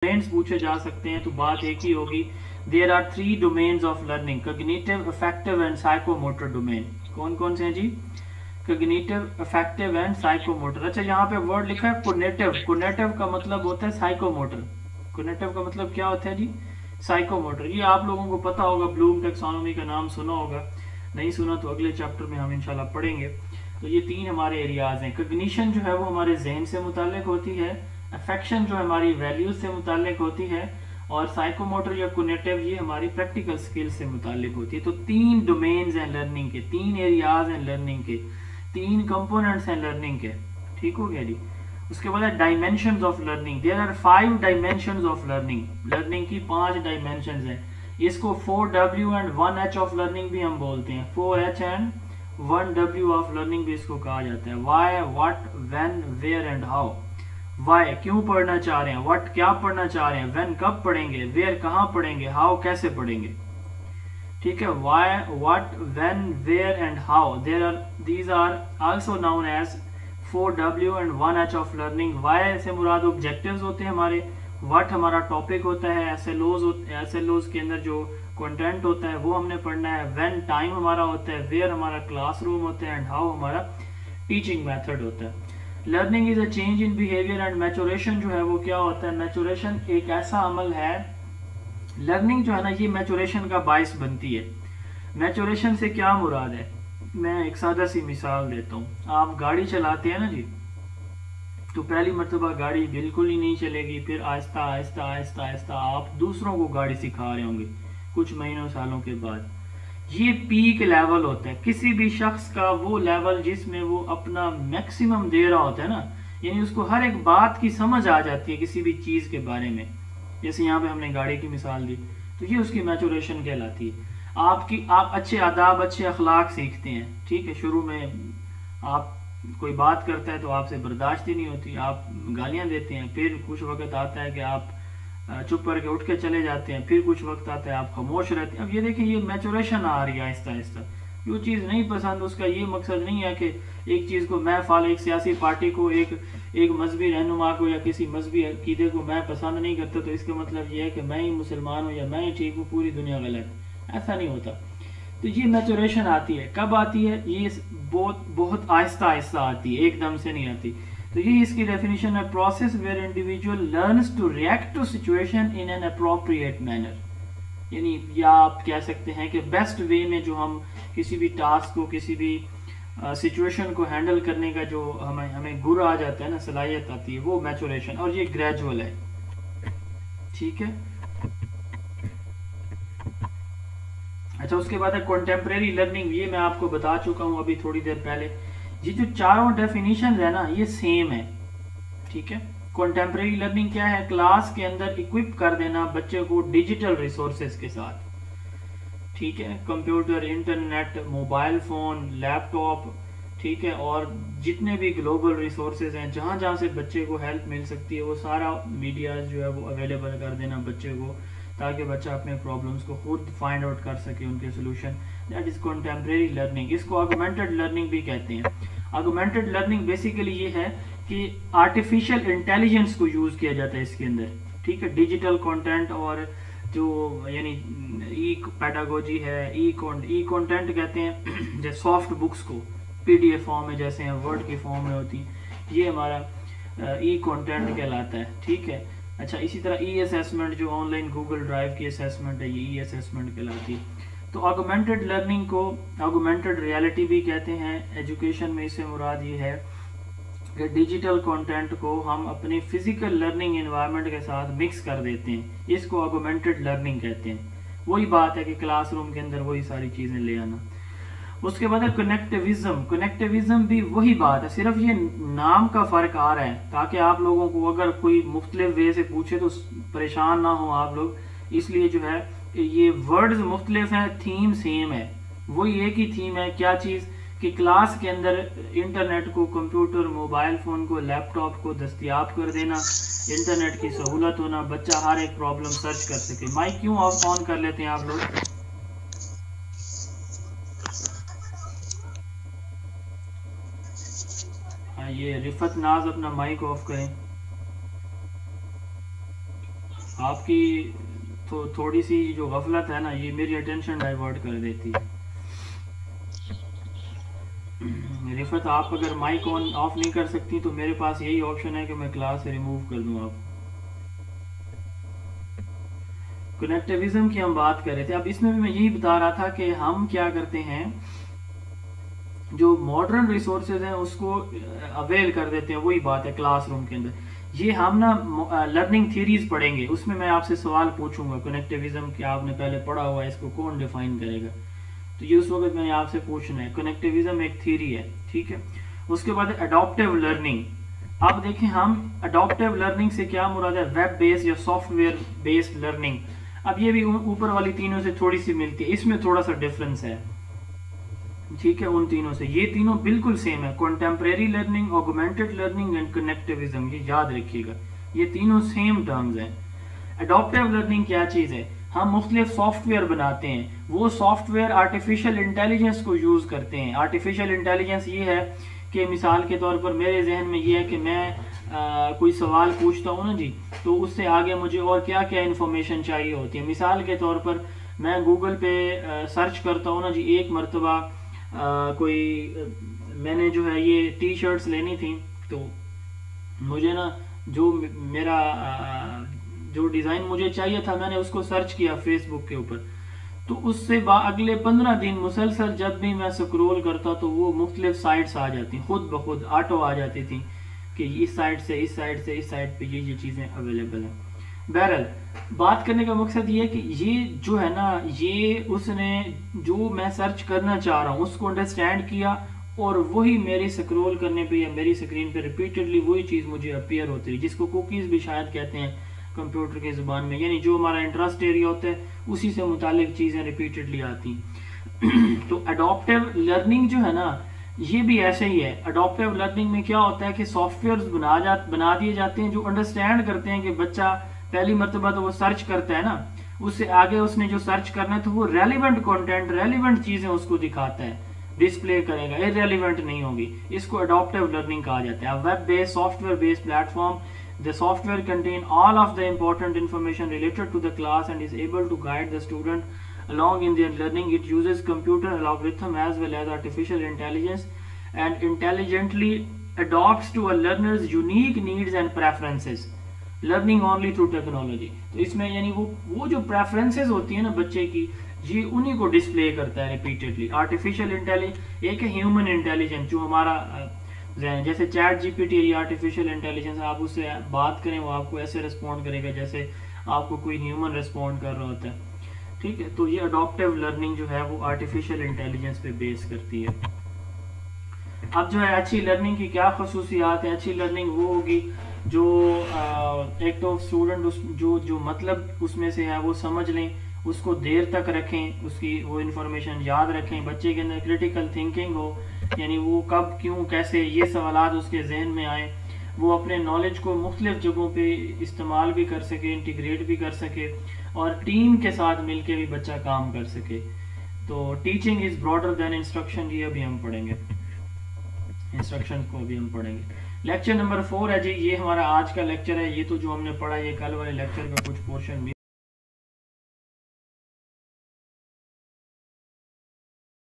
Domains पूछे जा सकते हैं तो बात एक ही होगी, there are 3 domains of learning, cognitive, affective and psychomotor domain. कौन कौन से हैं जी? Cognitive, affective and psychomotor. अच्छा, यहाँ पे वर्ड लिखा है कोनेटिव। कोनेटिव का मतलब होता है साइकोमोटर। कोनेटिव का मतलब क्या होता है जी? साइकोमोटर। ये आप लोगों को पता होगा, ब्लूम टैक्सोनॉमी का नाम सुना होगा, नहीं सुना तो अगले चैप्टर में हम इंशाल्लाह पढ़ेंगे। तो ये 3 हमारे एरियाज हैं। कॉग्निशन जो है वो हमारे जहन से मुतालिक होती है, अफेक्शन जो हमारी वैल्यूज से मुतालिक होती है, और साइकोमोटर या कोनेटिव ये हमारी प्रैक्टिकल स्किल से मुतालिक होती है। तो 3 डोमेन्स हैं लर्निंग के, 3 एरियाज हैं लर्निंग के, 3 कंपोनेंट्स हैं लर्निंग के। ठीक हो गया जी। उसके बाद है dimensions of learning. There are 5 dimensions of learning. Learning की 5 डायमेंशंस हैं। इसको 4W and 1H of learning भी हम बोलते हैं। 4H and 1W of learning भी इसको कहा जाता है। Why, what, when, where and how. Why क्यों पढ़ना चाह रहे हैं, व्हाट क्या पढ़ना चाह रहे हैं, व्हेन कब पढ़ेंगे, वेयर कहाँ पढ़ेंगे, हाउ कैसे पढ़ेंगे। ठीक है, why, what, when, where and how, there are these are also known as 4W and 1H of learning. Why से मुराद ऑब्जेक्टिव्स होते हैं हमारे, व्हाट हमारा टॉपिक होता है, एसएलओज के अंदर जो कंटेंट होता है वो हमने पढ़ना है, व्हेन टाइम हमारा होता है, वेयर हमारा क्लासरूम होता है, एंड हाउ हमारा टीचिंग मेथड होता है। Learning is a change in behaviour and maturation जो है वो क्या होता है? मैचुरेशन एक ऐसा अमल है, लर्निंग जो है ना ये मैचुरेशन का बायस बनती है। मैचुरेशन से क्या मुराद है? मैं एक सादा सी मिसाल देता हूँ। आप गाड़ी चलाते हैं ना जी, तो पहली मरतबा गाड़ी बिल्कुल ही नहीं चलेगी, फिर आहिस्ता आहिस्ता आहिस्ता आहिस्ता आप दूसरों को गाड़ी सिखा रहे होंगे कुछ महीनों सालों के बाद। ये पीक लेवल होता है किसी भी शख्स का, वो लेवल जिसमें वो अपना मैक्सिमम दे रहा होता है ना, यानी उसको हर एक बात की समझ आ जाती है किसी भी चीज के बारे में। जैसे यहाँ पे हमने गाड़ी की मिसाल दी, तो ये उसकी मैचुरेशन कहलाती है। आप अच्छे आदाब, अच्छे अखलाक सीखते हैं। ठीक है, शुरू में आप कोई बात करता है तो आपसे बर्दाश्त ही नहीं होती, आप गालियां देते हैं। फिर कुछ वक्त आता है कि आप चुप करके उठ के चले जाते हैं। फिर कुछ वक्त आता है आप खामोश रहते हैं। अब ये देखिए, ये मैचुरेशन आ रही है आहिस्ता आहिस्ता। जो चीज़ नहीं पसंद, उसका ये मकसद नहीं है कि एक चीज़ को मैं एक सियासी पार्टी को, एक मजहबी रहनुमा को या किसी मजहबी अकीदे को मैं पसंद नहीं करता तो इसका मतलब ये है कि मैं ही मुसलमान हूँ या मैं ही ठीक हूँ, पूरी दुनिया गलत। ऐसा नहीं होता। तो ये मैचुरेशन आती है, कब आती है? ये बहुत आहिस्ता आहिस्ता आती है, एकदम से नहीं आती। तो ये इसकी डेफिनेशन है, process where individual learns to react to situation in an appropriate manner. यानी या आप कह सकते हैं कि बेस्ट वे में जो हम किसी भी टास्क को, किसी भी सिचुएशन को हैंडल करने का जो हमें गुर आ जाता है ना, सलाहियत आती है, वो मैचुरेशन। और ये ग्रेजुअल है। ठीक है। अच्छा, उसके बाद है कॉन्टेम्परेरी लर्निंग। ये मैं आपको बता चुका हूं अभी थोड़ी देर पहले। ये जो चारों डेफिनेशन है ना, ये सेम है। ठीक है। कॉन्टेम्परेरी लर्निंग क्या है? क्लास के अंदर इक्विप कर देना बच्चे को डिजिटल रिसोर्सेज के साथ। ठीक है, computer, internet, mobile phone, laptop, ठीक है, और जितने भी ग्लोबल रिसोर्सेज हैं, जहां जहां से बच्चे को हेल्प मिल सकती है, वो सारा मीडिया जो है वो अवेलेबल कर देना बच्चे को, ताकि बच्चा अपने प्रॉब्लम्स को खुद फाइंड आउट कर सके, उनके solution. That is contemporary learning. इसको ऑगमेंटेड लर्निंग भी कहते हैं। ऑगमेंटेड लर्निंग बेसिकली ये है कि आर्टिफिशियल इंटेलिजेंस को यूज किया जाता है इसके अंदर। ठीक है, डिजिटल कंटेंट और जो यानी ई पेडागोजी है, ई कंटेंट कहते हैं जैसे सॉफ्ट बुक्स को पीडीएफ फॉर्म में जैसे हैं, वर्ड की फॉर्म में होती, ये हमारा ई कंटेंट कहलाता है। ठीक है। अच्छा, इसी तरह ई असेसमेंट जो ऑनलाइन गूगल ड्राइव की असेसमेंट है, ये ई असेसमेंट कहलाती है। तो ऑगमेंटेड लर्निंग को ऑगमेंटेड रियलिटी भी कहते हैं। एजुकेशन में इससे मुराद ये है कि डिजिटल कंटेंट को हम अपने फिजिकल लर्निंग एनवायरनमेंट के साथ मिक्स कर देते हैं, इसको ऑगमेंटेड लर्निंग कहते हैं। वही बात है कि क्लासरूम के अंदर वही सारी चीजें ले आना। उसके बाद है कनेक्टिविज्म। कनेक्टिविज्म भी वही बात है, सिर्फ ये नाम का फर्क आ रहा है, ताकि आप लोगों को अगर कोई मुख्तलिफ वे से पूछे तो परेशान ना हो आप लोग। इसलिए जो है ये वर्ड्स मुख्तलिफ हैं, थीम सेम है, वही एक ही थीम है। क्या चीज़ कि क्लास के अंदर इंटरनेट को, कंप्यूटर, मोबाइल फ़ोन को, लैपटॉप को दस्तयाब कर देना, इंटरनेट की सहूलत होना, बच्चा हर एक प्रॉब्लम सर्च कर सके। माइक क्यों ऑन कर लेते हैं आप लोग? हाँ, ये रिफत नाज अपना माइक ऑफ करें। आपकी तो थोड़ी सी जो गफलत है ना, ये मेरी अटेंशन डाइवर्ट कर देती है। रिफत, आप अगर माइक ऑन ऑफ नहीं कर सकती तो मेरे पास यही ऑप्शन है कि मैं क्लास से रिमूव कर दूं आप। कनेक्टिविज्म की हम बात कर रहे थे। अब इसमें भी मैं यही बता रहा था कि हम क्या करते हैं, जो मॉडर्न रिसोर्सेज हैं उसको अवेल कर देते हैं। वही बात है क्लासरूम के अंदर। ये हम ना लर्निंग थ्योरीज पढ़ेंगे, उसमें मैं आपसे सवाल पूछूंगा कनेक्टिविज्म क्या आपने पहले पढ़ा हुआ है, इसको कौन डिफाइन करेगा, तो ये उस वक्त मैंने आपसे पूछना है। कनेक्टिविज्म एक थ्योरी है, ठीक है। उसके बाद अडॉप्टिव लर्निंग। अब देखें हम अडॉप्टिव लर्निंग से क्या मुराद है, वेब बेस्ड या सॉफ्टवेयर बेस्ड लर्निंग। अब ये भी ऊपर वाली तीनों से थोड़ी सी मिलती है, इसमें थोड़ा सा डिफरेंस है, ठीक है। उन तीनों से ये तीनों बिल्कुल सेम है, contemporary learning, augmented learning and connectivism, ये याद रखिएगा, ये तीनों सेम टर्म्स हैं। अडॉप्टिव लर्निंग क्या चीज़ है, हम मुख्तलिफ सॉफ्टवेयर बनाते हैं, वो सॉफ्टवेयर आर्टिफिशियल इंटेलिजेंस को यूज़ करते हैं। आर्टिफिशियल इंटेलिजेंस ये है कि मिसाल के तौर पर मेरे जहन में ये है कि मैं कोई सवाल पूछता हूँ ना जी, तो उससे आगे मुझे और क्या क्या इन्फॉर्मेशन चाहिए होती है। मिसाल के तौर पर मैं गूगल पे सर्च करता हूँ ना जी, एक मरतबा मैंने जो है ये टी शर्ट्स लेनी थी, तो मुझे ना जो मेरा जो डिज़ाइन मुझे चाहिए था मैंने उसको सर्च किया फेसबुक के ऊपर, तो उससे अगले 15 दिन मुसलसल जब भी मैं स्क्रॉल करता तो वो मुख्तलिफ साइट्स आ जाती, खुद ब खुद ऑटो आ जाती थी कि इस साइट से इस साइट से इस साइट पे ये चीज़ें अवेलेबल हैं। बहरहाल बात करने का मकसद ये है कि ये जो है ना, ये उसने जो मैं सर्च करना चाह रहा हूँ उसको अंडरस्टैंड किया और वही मेरे स्क्रॉल करने पे या मेरी स्क्रीन पे रिपीटेडली वही चीज़ मुझे अपीयर होती है, जिसको कुकीज़ भी शायद कहते हैं कंप्यूटर की ज़ुबान में, यानी जो हमारा इंटरेस्ट एरिया होता है उसी से मुतालिक चीज़ें रिपीटेडली आती। तो अडॉप्टिव लर्निंग जो है ना, ये भी ऐसे ही है। अडॉप्टिव लर्निंग में क्या होता है कि सॉफ्टवेयर बना दिए जाते हैं जो अंडरस्टैंड करते हैं कि बच्चा पहली मरतबा तो वो सर्च करता है ना, उससे आगे उसने जो सर्च करना है तो वो रेलिवेंट कंटेंट, रेलिवेंट चीज़ें उसको दिखाता है, डिस्प्ले करेगा, इररेलेवेंट नहीं होगी। इसको अडॉप्टिव लर्निंग कहा जाता है। Web based software based platform, the software contain all of the important information related to the class and is able to guide the student along in their learning. It uses computer algorithm as well as artificial intelligence and intelligently adapts to a learner's unique needs and preferences, learning only through technology। तो इसमें यानी वो जो preferences होती है ना बच्चे की, ये उन्हीं को डिस्प्ले करता है रिपीटेडली। आर्टिफिशियल इंटेलिजेंस एक है ह्यूमन इंटेलिजेंस, जो हमारा जैसे चैट जीपीटी या आर्टिफिशियल इंटेलिजेंस, आप उससे बात करें वो आपको ऐसे रिस्पॉन्ड करेगा जैसे आपको कोई ह्यूमन रिस्पॉन्ड कर रहा होता है, ठीक है। तो ये अडॉप्टिव लर्निंग जो है वो आर्टिफिशियल इंटेलिजेंस पे बेस करती है। अब जो है अच्छी लर्निंग की क्या खसूसियात है, अच्छी लर्निंग वो होगी जो एक तो स्टूडेंट जो मतलब उसमें से है वो समझ लें, उसको देर तक रखें, उसकी वो इन्फॉर्मेशन याद रखें, बच्चे के अंदर क्रिटिकल थिंकिंग हो, यानी वो कब क्यों कैसे ये सवालात उसके जहन में आए, वो अपने नॉलेज को मुख्तलिफ जगहों पे इस्तेमाल भी कर सके, इंटीग्रेट भी कर सके और टीम के साथ मिलके भी बच्चा काम कर सके। तो teaching is broader then instruction, ये अभी हम पढ़ेंगे, इंस्ट्रक्शन को भी हम पढ़ेंगे। लेक्चर नंबर 4 है जी, ये हमारा आज का लेक्चर है। ये तो जो हमने पढ़ा ये कल वाले लेक्चर का कुछ पोर्शन